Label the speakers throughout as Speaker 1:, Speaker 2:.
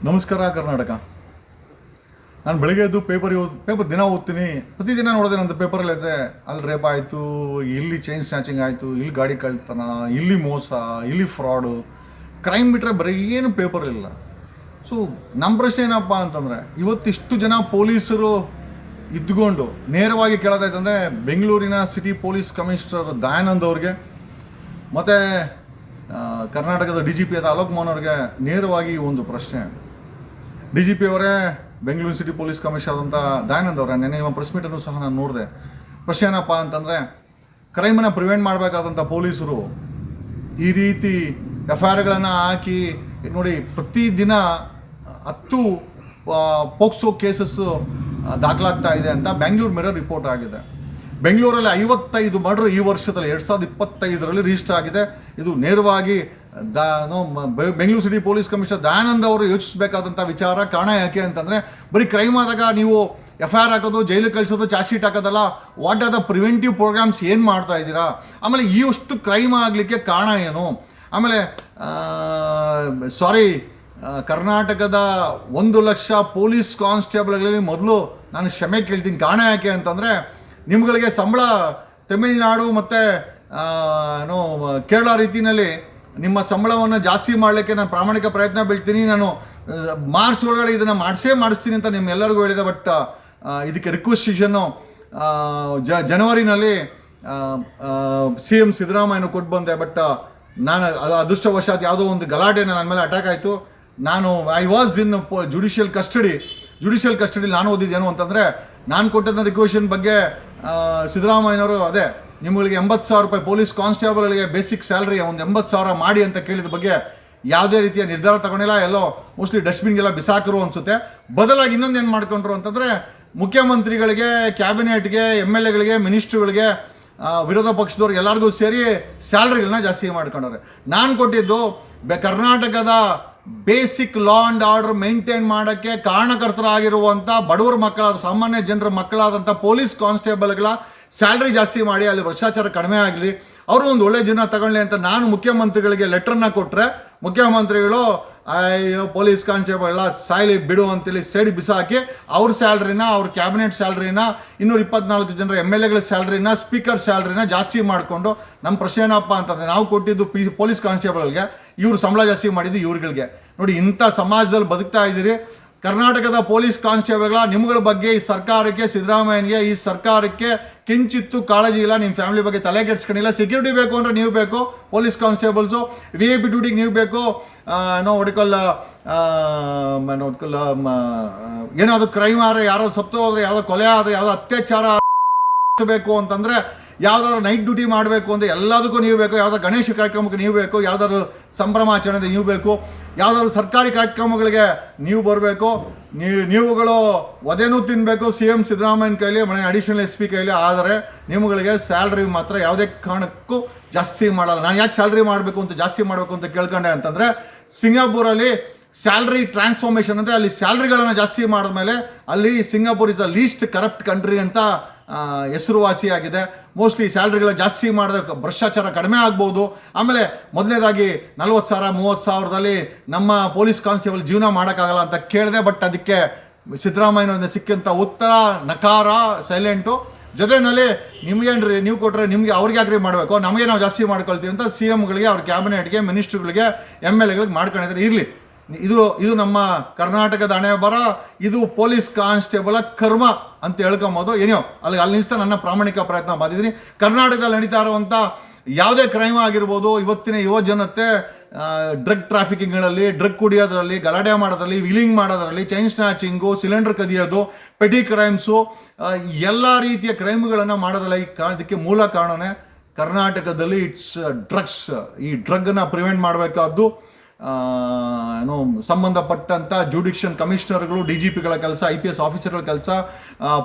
Speaker 1: ನಮಸ್ಕಾರ ಕರ್ನಾಟಕ. ನಾನು ಬೆಳಗ್ಗೆ ಎದ್ದು ಪೇಪರ್ ದಿನ ಓದ್ತೀನಿ. ಪ್ರತಿದಿನ ನೋಡೋದೆ ನಂದು ಪೇಪರಲ್ಲಿ ಇದ್ದರೆ ಅಲ್ಲಿ ರೇಪ್ ಆಯಿತು, ಇಲ್ಲಿ ಚೈನ್ ಸ್ನ್ಯಾಚಿಂಗ್ ಆಯಿತು, ಇಲ್ಲಿ ಗಾಡಿ ಕಳ್ತನ, ಇಲ್ಲಿ ಮೋಸ, ಇಲ್ಲಿ ಫ್ರಾಡು, ಕ್ರೈಮ್ ಬಿಟ್ಟರೆ ಬರೀ ಏನು ಪೇಪರ್ ಇಲ್ಲ. ಸೊ ನಮ್ಮ ಪ್ರಶ್ನೆ ಏನಪ್ಪ ಅಂತಂದರೆ, ಇವತ್ತಿಷ್ಟು ಜನ ಪೊಲೀಸರು ಇದ್ದುಕೊಂಡು ನೇರವಾಗಿ ಕೇಳೋದಾಯ್ತಂದರೆ ಬೆಂಗಳೂರಿನ ಸಿಟಿ ಪೊಲೀಸ್ ಕಮಿಷನರ್ ದಯಾನಂದ್ ಅವ್ರಿಗೆ ಮತ್ತು ಕರ್ನಾಟಕದ DGP ಆದ ಅಲೋಕ್ ಮೋಹನ್ ಅವ್ರಿಗೆ ನೇರವಾಗಿ ಒಂದು ಪ್ರಶ್ನೆ. DGP ಅವರೇ, ಬೆಂಗಳೂರು ಸಿಟಿ ಪೊಲೀಸ್ ಕಮಿಷನರ್ ಆದಂಥ ದಯಾನಂದ್ ಅವರೇ, ನೆನ್ನೆ ನಿಮ್ಮ ಪ್ರೆಸ್ ಮೀಟನ್ನು ಸಹ ನಾನು ನೋಡಿದೆ. ಪ್ರಶ್ನೆ ಏನಪ್ಪ ಅಂತಂದರೆ, ಕ್ರೈಮನ್ನು ಪ್ರಿವೆಂಟ್ ಮಾಡಬೇಕಾದಂಥ ಪೊಲೀಸರು ಈ ರೀತಿ FIRಗಳನ್ನು ಹಾಕಿ ನೋಡಿ, ಪ್ರತಿದಿನ 10 ಪೋಕ್ಸೋ ಕೇಸಸ್ಸು ದಾಖಲಾಗ್ತಾ ಇದೆ ಅಂತ ಬೆಂಗಳೂರು ಮಿರರ್ ರಿಪೋರ್ಟ್ ಆಗಿದೆ. ಬೆಂಗಳೂರಲ್ಲಿ 55 ಮರ್ಡರ್ ಈ ವರ್ಷದಲ್ಲಿ 2025ರಲ್ಲಿ ರಿಜಿಸ್ಟರ್ ಆಗಿದೆ. ಇದು ನೇರವಾಗಿ Bengaluru city police commissioner Dayanand ಅವರು ಯೋಚಿಸಬೇಕಾದಂಥ ವಿಚಾರ. ಕಾರಣ ಯಾಕೆ ಅಂತಂದರೆ, ಬರೀ ಕ್ರೈಮ್ ಆದಾಗ ನೀವು FIR ಹಾಕೋದು, ಜೈಲಿಗೆ ಕಳಿಸೋದು, ಚಾರ್ಜ್ ಶೀಟ್ ಹಾಕೋದಲ್ಲ, what are the preventive programmes ಏನು ಮಾಡ್ತಾ ಇದ್ದೀರಾ? ಆಮೇಲೆ ಈ ಅಷ್ಟು ಕ್ರೈಮ್ ಆಗಲಿಕ್ಕೆ ಕಾರಣ ಏನು? ಆಮೇಲೆ ಕರ್ನಾಟಕದ 1 ಲಕ್ಷ ಪೊಲೀಸ್ ಕಾನ್ಸ್ಟೇಬಲ್ಗಳಲ್ಲಿ ಮೊದಲು ನಾನು ಕ್ಷಮೆ ಕೇಳ್ತೀನಿ. ಕಾರಣ ಯಾಕೆ ಅಂತಂದರೆ, ನಿಮ್ಗಳಿಗೆ ಸಂಬಳ ತಮಿಳುನಾಡು ಮತ್ತು ಕೇರಳ ರೀತಿಯಲ್ಲಿ ನಿಮ್ಮ ಸಂಬಳವನ್ನು ಜಾಸ್ತಿ ಮಾಡಲಿಕ್ಕೆ ನಾನು ಪ್ರಾಮಾಣಿಕ ಪ್ರಯತ್ನ ಬೀಳ್ತೀನಿ. ನಾನು ಮಾರ್ಚ್ ಒಳಗಡೆ ಇದನ್ನು ಮಾಡಿಸ್ತೀನಿ ಅಂತ ನಿಮ್ಮೆಲ್ಲರಿಗೂ ಹೇಳಿದೆ. ಬಟ್ ಇದಕ್ಕೆ ರಿಕ್ವೆಸ್ಟೇಷನ್ನು ಜನವರಿನಲ್ಲಿ CM ಸಿದ್ದರಾಮಯ್ಯನ ಕೊಟ್ಟು ಬಂದೆ. ಬಟ್ ನಾನು ಅದು ಅದೃಷ್ಟವಶಾತ್ ಯಾವುದೋ ಒಂದು ಗಲಾಟೆ ನನ್ನ ಮೇಲೆ ಅಟ್ಯಾಕ್ ಆಯಿತು. I was in judicial custody. ನಾನು ಓದಿದ್ದೇನು ಅಂತಂದರೆ, ನಾನು ಕೊಟ್ಟಂಥ ರಿಕ್ವೆಷನ್ ಬಗ್ಗೆ ಸಿದ್ದರಾಮಯ್ಯನವರು ಅದೇ ನಿಮಗೆ 80,000 ರೂಪಾಯಿ ಪೊಲೀಸ್ ಕಾನ್ಸ್ಟೇಬಲ್ಗಳಿಗೆ ಬೇಸಿಕ್ ಸ್ಯಾಲ್ರಿ ಒಂದು 80,000 ಮಾಡಿ ಅಂತ ಕೇಳಿದ ಬಗ್ಗೆ ಯಾವುದೇ ರೀತಿಯ ನಿರ್ಧಾರ ತಗೊಂಡಿಲ್ಲ. ಎಲ್ಲೋ ಮೋಸ್ಟ್ಲಿ ಡಸ್ಟ್ಬಿನ್ಗೆಲ್ಲ ಬಿಸಾಕರು ಅನಿಸುತ್ತೆ. ಬದಲಾಗಿ ಇನ್ನೊಂದು ಏನು ಮಾಡ್ಕೊಂಡ್ರು ಅಂತಂದರೆ, ಮುಖ್ಯಮಂತ್ರಿಗಳಿಗೆ, ಕ್ಯಾಬಿನೆಟ್ಗೆ, MLAಗಳಿಗೆ, ಮಿನಿಸ್ಟ್ರುಗಳಿಗೆ, ವಿರೋಧ ಪಕ್ಷದವ್ರಿಗೆ ಎಲ್ಲರಿಗೂ ಸೇರಿ ಸ್ಯಾಲ್ರಿಗಳನ್ನ ಜಾಸ್ತಿ ಮಾಡ್ಕೊಂಡವ್ರೆ. ನಾನು ಕೊಟ್ಟಿದ್ದು ಕರ್ನಾಟಕದ basic law and order maintain ಮಾಡೋಕ್ಕೆ ಕಾರಣಕರ್ತರಾಗಿರುವಂಥ ಬಡವರ ಮಕ್ಕಳಾದ, ಸಾಮಾನ್ಯ ಜನರ ಮಕ್ಕಳಾದಂಥ ಪೊಲೀಸ್ ಕಾನ್ಸ್ಟೇಬಲ್ಗಳ ಸ್ಯಾಲ್ರಿ ಜಾಸ್ತಿ ಮಾಡಿ ಅಲ್ಲಿ ಭ್ರಷ್ಟಾಚಾರ ಕಡಿಮೆ ಆಗಲಿ, ಅವರು ಒಂದು ಒಳ್ಳೆ ಜೀವನ ತಗೊಳ್ಳಿ ಅಂತ ನಾನು ಮುಖ್ಯಮಂತ್ರಿಗಳಿಗೆ ಲೆಟ್ರನ್ನ ಕೊಟ್ಟರೆ, ಮುಖ್ಯಮಂತ್ರಿಗಳು ಅಯ್ಯೋ ಪೊಲೀಸ್ ಕಾನ್ಸ್ಟೇಬಲ್ ಎಲ್ಲ ಸಾಯ್ಲಿ ಬಿಡು ಅಂತೇಳಿ ಸೈಡ್ ಬಿಸಾಕಿ ಅವ್ರ ಸ್ಯಾಲ್ರಿನ, ಅವ್ರ ಕ್ಯಾಬಿನೆಟ್ ಸ್ಯಾಲ್ರಿನ, 224 ಜನರ MLAಗಳ ಸ್ಯಾಲ್ರಿನ, ಸ್ಪೀಕರ್ ಸ್ಯಾಲ್ರಿನ ಜಾಸ್ತಿ ಮಾಡಿಕೊಂಡು, ನಮ್ಮ ಪ್ರಶ್ನೆ ಏನಪ್ಪ ಅಂತಂದರೆ, ನಾವು ಕೊಟ್ಟಿದ್ದು ಪೊಲೀಸ್ ಕಾನ್ಸ್ಟೇಬಲ್ಗೆ, ಇವರು ಸಂಬಳ ಜಾಸ್ತಿ ಮಾಡಿದ್ದು ಇವ್ರುಗಳಿಗೆ. ನೋಡಿ, ಇಂಥ ಸಮಾಜದಲ್ಲಿ ಬದುಕ್ತಾ ಇದ್ದೀರಿ. ಕರ್ನಾಟಕದ ಪೊಲೀಸ್ ಕಾನ್ಸ್ಟೇಬಲ್ಗಳ ನಿಮ್ಗಳ ಬಗ್ಗೆ ಈ ಸರ್ಕಾರಕ್ಕೆ, ಸಿದ್ದರಾಮಯ್ಯನಿಗೆ, ಈ ಸರ್ಕಾರಕ್ಕೆ ಕಿಂಚಿತ್ತು ಕಾಳಜಿ ಇಲ್ಲ. ನಿಮ್ಮ ಫ್ಯಾಮಿಲಿ ಬಗ್ಗೆ ತಲೆ ಕೆಡ್ಸ್ಕೊಂಡಿಲ್ಲ. ಸೆಕ್ಯೂರಿಟಿ ಬೇಕು ಅಂದರೆ ನೀವು ಬೇಕು, ಪೊಲೀಸ್ ಕಾನ್ಸ್ಟೇಬಲ್ಸು VIP ಡ್ಯೂಟಿಗೆ ನೀವು ಬೇಕು. ಏನಾದರೂ ಕ್ರೈಮ್ ಆದರೆ, ಯಾರೋ ಸತ್ತು ಹೋದರೆ, ಯಾವುದೋ ಕೊಲೆ ಆದರೆ, ಯಾವುದೋ ಅತ್ಯಾಚಾರ ಬೇಕು ಅಂತಂದರೆ, ಯಾವ್ದಾದ್ರು ನೈಟ್ ಡ್ಯೂಟಿ ಮಾಡಬೇಕು ಅಂದರೆ ಎಲ್ಲದಕ್ಕೂ ನೀವು ಬೇಕು. ಯಾವುದಾದ್ರು ಗಣೇಶ ಕಾರ್ಯಕ್ರಮಕ್ಕೆ ನೀವು ಬೇಕು, ಯಾವುದಾದ್ರು ಸಂಭ್ರಮಾಚರಣೆಗೆ ನೀವು ಬೇಕು, ಯಾವುದಾದ್ರು ಸರ್ಕಾರಿ ಕಾರ್ಯಕ್ರಮಗಳಿಗೆ ನೀವು ಬರಬೇಕು. ನೀವುಗಳು ಒದೆನೂ ತಿನ್ನಬೇಕು CM ಸಿದ್ದರಾಮಯ್ಯನ ಕೈಲಿ, ಮನೆ ಅಡಿಷನಲ್ SP ಕೈಲಿ. ಆದರೆ ನಿಮ್ಮಗಳಿಗೆ ಸ್ಯಾಲ್ರಿ ಮಾತ್ರ ಯಾವುದೇ ಕಾರಣಕ್ಕೂ ಜಾಸ್ತಿ ಮಾಡಲ್ಲ. ನಾನು ಯಾಕೆ ಸ್ಯಾಲ್ರಿ ಜಾಸ್ತಿ ಮಾಡಬೇಕು ಅಂತ ಕೇಳ್ಕೊಂಡೆ ಅಂತಂದರೆ, ಸಿಂಗಾಪುರಲ್ಲಿ ಸ್ಯಾಲ್ರಿ ಟ್ರಾನ್ಸ್ಫಾರ್ಮೇಷನ್ ಅಂದರೆ ಅಲ್ಲಿ ಸ್ಯಾಲ್ರಿಗಳನ್ನು ಜಾಸ್ತಿ ಮಾಡಿದ್ಮೇಲೆ ಅಲ್ಲಿ Singapore is a least corrupt country ಅಂತ ಹೆಸರುವಾಸಿಯಾಗಿದೆ. ಮೋಸ್ಟ್ಲಿ ಸ್ಯಾಲ್ರಿಗಳ ಜಾಸ್ತಿ ಮಾಡಿದ್ರೆ ಭ್ರಷ್ಟಾಚಾರ ಕಡಿಮೆ ಆಗ್ಬೋದು. ಆಮೇಲೆ ಮೊದಲನೇದಾಗಿ 40,000-30,000ದಲ್ಲಿ ನಮ್ಮ ಪೊಲೀಸ್ ಕಾನ್ಸ್ಟೇಬಲ್ ಜೀವನ ಮಾಡೋಕ್ಕಾಗಲ್ಲ ಅಂತ ಕೇಳಿದೆ. ಬಟ್ ಅದಕ್ಕೆ ಸಿದ್ದರಾಮಯ್ಯನಿಂದ ಸಿಕ್ಕಂಥ ಉತ್ತರ ನಕಾರ, ಸೈಲೆಂಟು. ಜೊತೆಯಲ್ಲಿ ನಿಮಗೇನ್ರಿ, ನೀವು ಕೊಟ್ಟರೆ ನಿಮಗೆ ಅವ್ರಿಗೆ ಯಾಕ್ರಿ ಮಾಡಬೇಕು, ನಮಗೆ ನಾವು ಜಾಸ್ತಿ ಮಾಡ್ಕೊಳ್ತೀವಿ ಅಂತ CMಗಳಿಗೆ, ಅವ್ರ ಕ್ಯಾಬಿನೆಟ್ಗೆ, ಮಿನಿಸ್ಟ್ರುಗಳಿಗೆ, MLAಗಳಿಗೆ ಮಾಡ್ಕೊಂಡಿದ್ದಾರೆ. ಇರಲಿ, ಇದು ನಮ್ಮ ಕರ್ನಾಟಕದ ಹಣೆ ಬರ, ಇದು ಪೊಲೀಸ್ ಕಾನ್ಸ್ಟೇಬಲ್ ಕರ್ಮ ಅಂತ ಹೇಳ್ಕೊಬೋದು. ಏನೋ ಅಲ್ಲಿಂದ ನನ್ನ ಪ್ರಾಮಾಣಿಕ ಪ್ರಯತ್ನ ಮಾಡಿದ್ದೀನಿ. ಕರ್ನಾಟಕದಲ್ಲಿ ನಡೀತಾ ಇರುವಂಥ ಯಾವುದೇ ಕ್ರೈಮ್ ಆಗಿರ್ಬೋದು, ಇವತ್ತಿನ ಯುವ ಜನತೆ ಡ್ರಗ್ ಟ್ರಾಫಿಕಿಂಗ್ಗಳಲ್ಲಿ, ಡ್ರಗ್ ಕುಡಿಯೋದ್ರಲ್ಲಿ, ಗಲಾಟೆ ಮಾಡೋದ್ರಲ್ಲಿ, ವಿಲಿಂಗ್ ಮಾಡೋದ್ರಲ್ಲಿ, ಚೈನ್ ಸ್ನ್ಯಾಚಿಂಗು, ಸಿಲಿಂಡರ್ ಕದಿಯೋದು, ಪೆಟಿ ಕ್ರೈಮ್ಸು, ಎಲ್ಲ ರೀತಿಯ ಕ್ರೈಮ್ಗಳನ್ನು ಮಾಡೋದ್ರಲ್ಲ. ಇದಕ್ಕೆ ಮೂಲ ಕಾರಣನೇ ಕರ್ನಾಟಕದಲ್ಲಿ ಇಟ್ಸ್ ಡ್ರಗ್ಸ್. ಈ ಡ್ರಗ್ನ ಪ್ರಿವೆಂಟ್ ಮಾಡಬೇಕಾದ್ದು ಸಂಬಂಧಪಟ್ಟಂಥ ಜುಡಿಷಿಯಲ್ ಕಮಿಷನರ್ಗಳು, DGPಗಳ ಕೆಲಸ, IPS ಆಫೀಸರ್ಗಳ ಕೆಲಸ,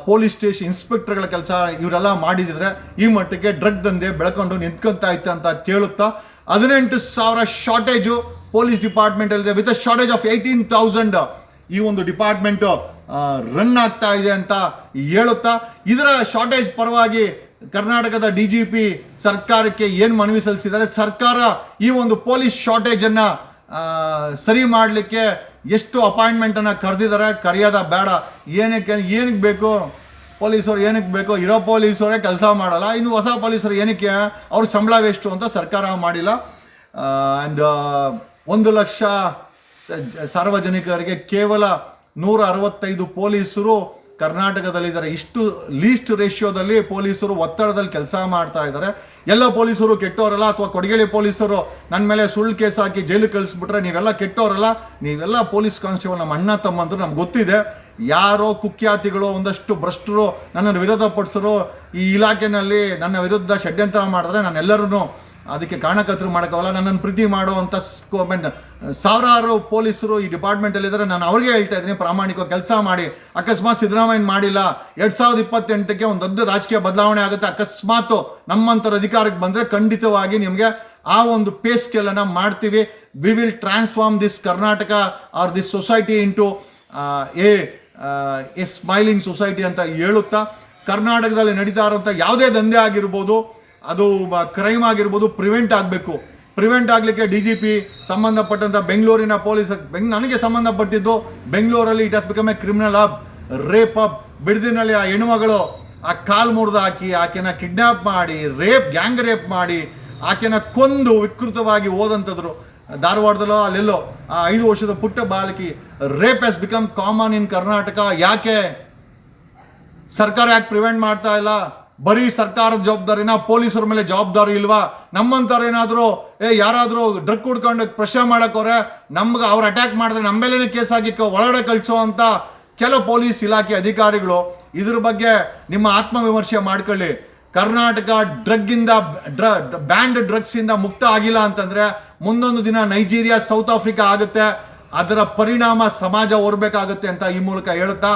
Speaker 1: ಪೊಲೀಸ್ ಸ್ಟೇಷನ್ ಇನ್ಸ್ಪೆಕ್ಟರ್ಗಳ ಕೆಲಸ. ಇವರೆಲ್ಲ ಮಾಡಿದಿದ್ರೆ ಈ ಮಟ್ಟಿಗೆ ಡ್ರಗ್ ದಂಧೆ ಬೆಳ್ಕೊಂಡು ನಿಂತ್ಕೊಂತ ಇತ್ತು ಅಂತ ಕೇಳುತ್ತಾ 18,000 ಶಾರ್ಟೇಜು ಪೊಲೀಸ್ ಡಿಪಾರ್ಟ್ಮೆಂಟಲ್ಲಿದೆ. ವಿತ್ ಅ ಶಾರ್ಟೇಜ್ ಆಫ್ 18,000 ಈ ಒಂದು ಡಿಪಾರ್ಟ್ಮೆಂಟು ರನ್ ಆಗ್ತಾ ಇದೆ ಅಂತ ಹೇಳುತ್ತಾ, ಇದರ ಶಾರ್ಟೇಜ್ ಪರವಾಗಿ ಕರ್ನಾಟಕದ DGP ಸರ್ಕಾರಕ್ಕೆ ಏನು ಮನವಿ ಸಲ್ಲಿಸಿದ್ದಾರೆ, ಸರ್ಕಾರ ಈ ಒಂದು ಪೊಲೀಸ್ ಶಾರ್ಟೇಜನ್ನು ಸರಿ ಮಾಡಲಿಕ್ಕೆ ಎಷ್ಟು ಅಪಾಯಿಂಟ್ಮೆಂಟನ್ನು ಕರೆದಿದ್ದಾರೆ, ಕರೆಯೋದ ಬೇಡ, ಏನಕ್ಕೆ ಬೇಕು ಪೊಲೀಸರು, ಏನಕ್ಕೆ ಬೇಕು? ಇರೋ ಪೊಲೀಸರೇ ಕೆಲಸ ಮಾಡಲ್ಲ, ಇನ್ನು ಹೊಸ ಪೊಲೀಸರು ಏನಕ್ಕೆ? ಅವ್ರ ಸಂಬಳ ವೇಸ್ಟು ಅಂತ ಸರ್ಕಾರ ಮಾಡಿಲ್ಲ. ಆ್ಯಂಡ್ 1 ಲಕ್ಷ ಸಾರ್ವಜನಿಕರಿಗೆ ಕೇವಲ 165 ಪೊಲೀಸರು ಕರ್ನಾಟಕದಲ್ಲಿದ್ದಾರೆ. ಇಷ್ಟು ಲೀಸ್ಟ್ ರೇಷಿಯೋದಲ್ಲಿ ಪೊಲೀಸರು ಒತ್ತಡದಲ್ಲಿ ಕೆಲಸ ಮಾಡ್ತಾ ಇದ್ದಾರೆ. ಎಲ್ಲ ಪೊಲೀಸರು ಕೆಟ್ಟವರಲ್ಲ, ಅಥವಾ ಕೊಡಗೇಳಿ ಪೊಲೀಸರು ನನ್ನ ಮೇಲೆ ಸುಳ್ಳು ಕೇಸ್ ಹಾಕಿ ಜೈಲಿಗೆ ಕಳಿಸ್ಬಿಟ್ರೆ ನೀವೆಲ್ಲ ಕೆಟ್ಟವರಲ್ಲ. ನೀವೆಲ್ಲ ಪೊಲೀಸ್ ಕಾನ್ಸ್ಟೇಬಲ್ ನಮ್ಮ ಅಣ್ಣ ತಮ್ಮಂದ್ರು, ನಮ್ಗೆ ಗೊತ್ತಿದೆ. ಯಾರೋ ಕುಖ್ಯಾತಿಗಳು, ಒಂದಷ್ಟು ಭ್ರಷ್ಟರು ನನ್ನನ್ನು ವಿರೋಧ ಪಡಿಸರು ಈ ಇಲಾಖೆಯಲ್ಲಿ ನನ್ನ ವಿರುದ್ಧ ಷಡ್ಯಂತ್ರ ಮಾಡಿದ್ರೆ ನಾನೆಲ್ಲರೂ ಅದಕ್ಕೆ ಕಾರಣಕರ್ತರು ಮಾಡೋಕ್ಕಾಗಲ್ಲ. ನನ್ನನ್ನು ಪ್ರೀತಿ ಮಾಡುವಂಥ ಸಾವಿರಾರು ಪೊಲೀಸರು ಈ ಡಿಪಾರ್ಟ್ಮೆಂಟಲ್ಲಿದ್ದಾರೆ. ನಾನು ಅವ್ರಿಗೆ ಹೇಳ್ತಾ ಇದ್ದೀನಿ, ಪ್ರಾಮಾಣಿಕವಾಗಿ ಕೆಲಸ ಮಾಡಿ. ಅಕಸ್ಮಾತ್ ಸಿದ್ದರಾಮಯ್ಯ ಮಾಡಿಲ್ಲ, 2028ಕ್ಕೆ ಒಂದು ದೊಡ್ಡ ರಾಜಕೀಯ ಬದಲಾವಣೆ ಆಗುತ್ತೆ. ಅಕಸ್ಮಾತ್ ನಮ್ಮಂಥವ್ರ ಅಧಿಕಾರಕ್ಕೆ ಬಂದರೆ ಖಂಡಿತವಾಗಿ ನಿಮಗೆ ಆ ಒಂದು ಪೇ ಸ್ಕೇಲನ್ನು ಮಾಡ್ತೀವಿ. We will transform this Karnataka or this society into a smiling society ಅಂತ ಹೇಳುತ್ತಾ, ಕರ್ನಾಟಕದಲ್ಲಿ ನಡೀತಾ ಇರೋಂಥ ಯಾವುದೇ ದಂಧೆ ಆಗಿರ್ಬೋದು, ಅದು ಕ್ರೈಮ್ ಆಗಿರ್ಬೋದು, ಪ್ರಿವೆಂಟ್ ಆಗಬೇಕು. ಪ್ರಿವೆಂಟ್ ಆಗಲಿಕ್ಕೆ DGP ಸಂಬಂಧಪಟ್ಟಂಥ ಬೆಂಗಳೂರಿನ ಪೊಲೀಸ್, ನನಗೆ ಸಂಬಂಧಪಟ್ಟಿದ್ದು ಬೆಂಗಳೂರಲ್ಲಿ it has become a criminal hub, rape hub. ಬಿಡದಿನಲ್ಲಿ ಆ ಹೆಣ್ಣುಮಗಳು ಆ ಕಾಲು ಮುರಿದು ಹಾಕಿ ಆಕೆನ ಕಿಡ್ನಾಪ್ ಮಾಡಿ, ಗ್ಯಾಂಗ್ ರೇಪ್ ಮಾಡಿ ಆಕೆನ ಕೊಂದು ವಿಕೃತವಾಗಿ ಹೋದಂಥದ್ರು. ಧಾರವಾಡದಲ್ಲೋ ಅಲ್ಲೆಲ್ಲೋ ಆ 5 ವರ್ಷದ ಪುಟ್ಟ ಬಾಲಕಿ. Rape has become common in Karnataka. ಯಾಕೆ ಸರ್ಕಾರ ಯಾಕೆ ಪ್ರಿವೆಂಟ್ ಮಾಡ್ತಾ ಇಲ್ಲ? ಬರೀ ಸರ್ಕಾರದ ಜವಾಬ್ದಾರಿನ, ಪೊಲೀಸರ ಮೇಲೆ ಜವಾಬ್ದಾರಿ ಇಲ್ವಾ? ನಮ್ಮಂಥವ್ರು ಏನಾದರೂ ಯಾರಾದರೂ ಡ್ರಗ್ ಕುಡ್ಕೊಂಡು ಪ್ರಶ್ನೆ ಮಾಡೋಕೋರೆ ನಮ್ಗೆ ಅವ್ರು ಅಟ್ಯಾಕ್ ಮಾಡಿದ್ರೆ ನಮ್ಮ ಮೇಲೇ ಕೇಸ್ ಹಾಕಿ ಒಳಗಡೆ ಕಳಿಸೋ ಅಂತ ಕೆಲವು ಪೊಲೀಸ್ ಇಲಾಖೆ ಅಧಿಕಾರಿಗಳು. ಇದ್ರ ಬಗ್ಗೆ ನಿಮ್ಮ ಆತ್ಮವಿಮರ್ಶೆ ಮಾಡ್ಕೊಳ್ಳಿ. ಕರ್ನಾಟಕ ಬ್ಯಾಂಡ್ ಡ್ರಗ್ಸಿಂದ ಮುಕ್ತ ಆಗಿಲ್ಲ ಅಂತಂದರೆ ಮುಂದೊಂದು ದಿನ ನೈಜೀರಿಯಾ, ಸೌತ್ ಆಫ್ರಿಕಾ ಆಗುತ್ತೆ. ಅದರ ಪರಿಣಾಮ ಸಮಾಜ ಹೊರಬೇಕಾಗುತ್ತೆ ಅಂತ ಈ ಮೂಲಕ ಹೇಳುತ್ತಾ,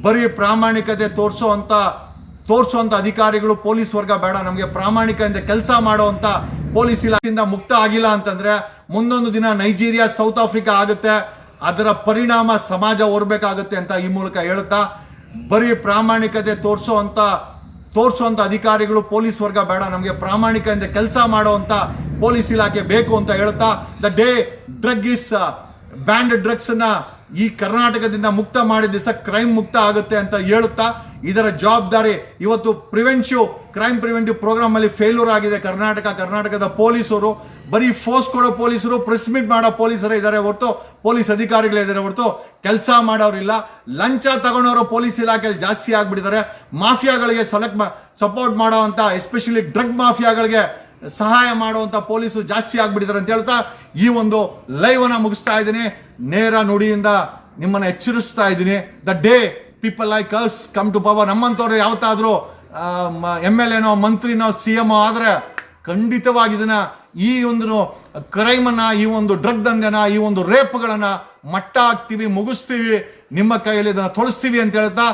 Speaker 1: ಬರೀ ಪ್ರಾಮಾಣಿಕತೆ ತೋರಿಸುವಂಥ ಅಧಿಕಾರಿಗಳು, ಪೊಲೀಸ್ ವರ್ಗ ಬೇಡ ನಮಗೆ. ಪ್ರಾಮಾಣಿಕದಿಂದ ಕೆಲಸ ಮಾಡುವಂಥ ಪೊಲೀಸ್ ಇಲಾಖೆಯಿಂದ ಮುಕ್ತ ಆಗಿಲ್ಲ ಅಂತಂದರೆ ಮುಂದೊಂದು ದಿನ ನೈಜೀರಿಯಾ, ಸೌತ್ ಆಫ್ರಿಕಾ ಆಗುತ್ತೆ. ಅದರ ಪರಿಣಾಮ ಸಮಾಜ ಹೊರಬೇಕಾಗುತ್ತೆ ಅಂತ ಈ ಮೂಲಕ ಹೇಳುತ್ತಾ, ಬರೀ ಪ್ರಾಮಾಣಿಕತೆ ತೋರಿಸುವಂಥ ಅಧಿಕಾರಿಗಳು, ಪೊಲೀಸ್ ವರ್ಗ ಬೇಡ ನಮಗೆ. ಪ್ರಾಮಾಣಿಕದಿಂದ ಕೆಲಸ ಮಾಡುವಂಥ ಪೊಲೀಸ್ ಇಲಾಖೆ ಬೇಕು ಅಂತ ಹೇಳುತ್ತಾ, ದ ಡೇ ಬ್ಯಾಂಡ್ ಡ್ರಗ್ಸನ್ನು ಈ ಕರ್ನಾಟಕದಿಂದ ಮುಕ್ತ ಮಾಡಿದ ದಿವಸ ಕ್ರೈಮ್ ಮುಕ್ತ ಆಗುತ್ತೆ ಅಂತ ಹೇಳುತ್ತಾ, ಇದರ ಜವಾಬ್ದಾರಿ ಇವತ್ತು ಕ್ರೈಮ್ ಪ್ರಿವೆಂಟಿವ್ ಪ್ರೋಗ್ರಾಮ್ ಅಲ್ಲಿ ಫೇಲ್ಯೂರ್ ಆಗಿದೆ ಕರ್ನಾಟಕದ ಪೊಲೀಸರು. ಬರೀ ಫೋರ್ಸ್ ಕೊಡೋ ಪೊಲೀಸರು, ಪ್ರೆಸ್ ಮೀಟ್ ಮಾಡೋ ಪೊಲೀಸರೇ ಇದ್ದಾರೆ ಹೊರತು, ಪೊಲೀಸ್ ಅಧಿಕಾರಿಗಳಿದ್ದಾರೆ ಹೊರತು ಕೆಲಸ ಮಾಡೋರಿಲ್ಲ. ಲಂಚ ತಗೊಂಡವರು ಪೊಲೀಸ್ ಇಲಾಖೆಯಲ್ಲಿ ಜಾಸ್ತಿ ಆಗ್ಬಿಟ್ಟಿದ್ದಾರೆ. ಮಾಫಿಯಾಗಳಿಗೆ ಸಪೋರ್ಟ್ ಮಾಡೋವಂಥ, ಎಸ್ಪೆಷಲಿ ಡ್ರಗ್ ಮಾಫಿಯಾಗಳಿಗೆ ಸಹಾಯ ಮಾಡುವಂಥ ಪೊಲೀಸರು ಜಾಸ್ತಿ ಆಗ್ಬಿಟ್ಟಿದ್ದಾರೆ ಅಂತ ಹೇಳ್ತಾ ಈ ಒಂದು ಲೈವ್ ಅನ್ನ ಮುಗಿಸ್ತಾ ಇದ್ದೀನಿ. ನೇರ ನುಡಿಯಿಂದ ನಿಮ್ಮನ್ನು ಎಚ್ಚರಿಸ್ತಾ ಇದ್ದೀನಿ. The day people like us come to power, ನಮ್ಮಂಥವ್ರು ಯಾವತ್ತಾದರೂ MLA ಮಂತ್ರಿನೋ CM ಆದರೆ ಖಂಡಿತವಾಗಿ ಈ ಒಂದು ಕ್ರೈಮನ್ನು, ಈ ಒಂದು ಡ್ರಗ್ ದಂಧೆನ, ಈ ಒಂದು ರೇಪ್ಗಳನ್ನು ಮಟ್ಟ ಹಾಕ್ತೀವಿ, ಮುಗಿಸ್ತೀವಿ, ನಿಮ್ಮ ಕೈಯಲ್ಲಿ ಇದನ್ನು ತೊಳಸ್ತೀವಿ ಅಂತ ಹೇಳ್ತಾ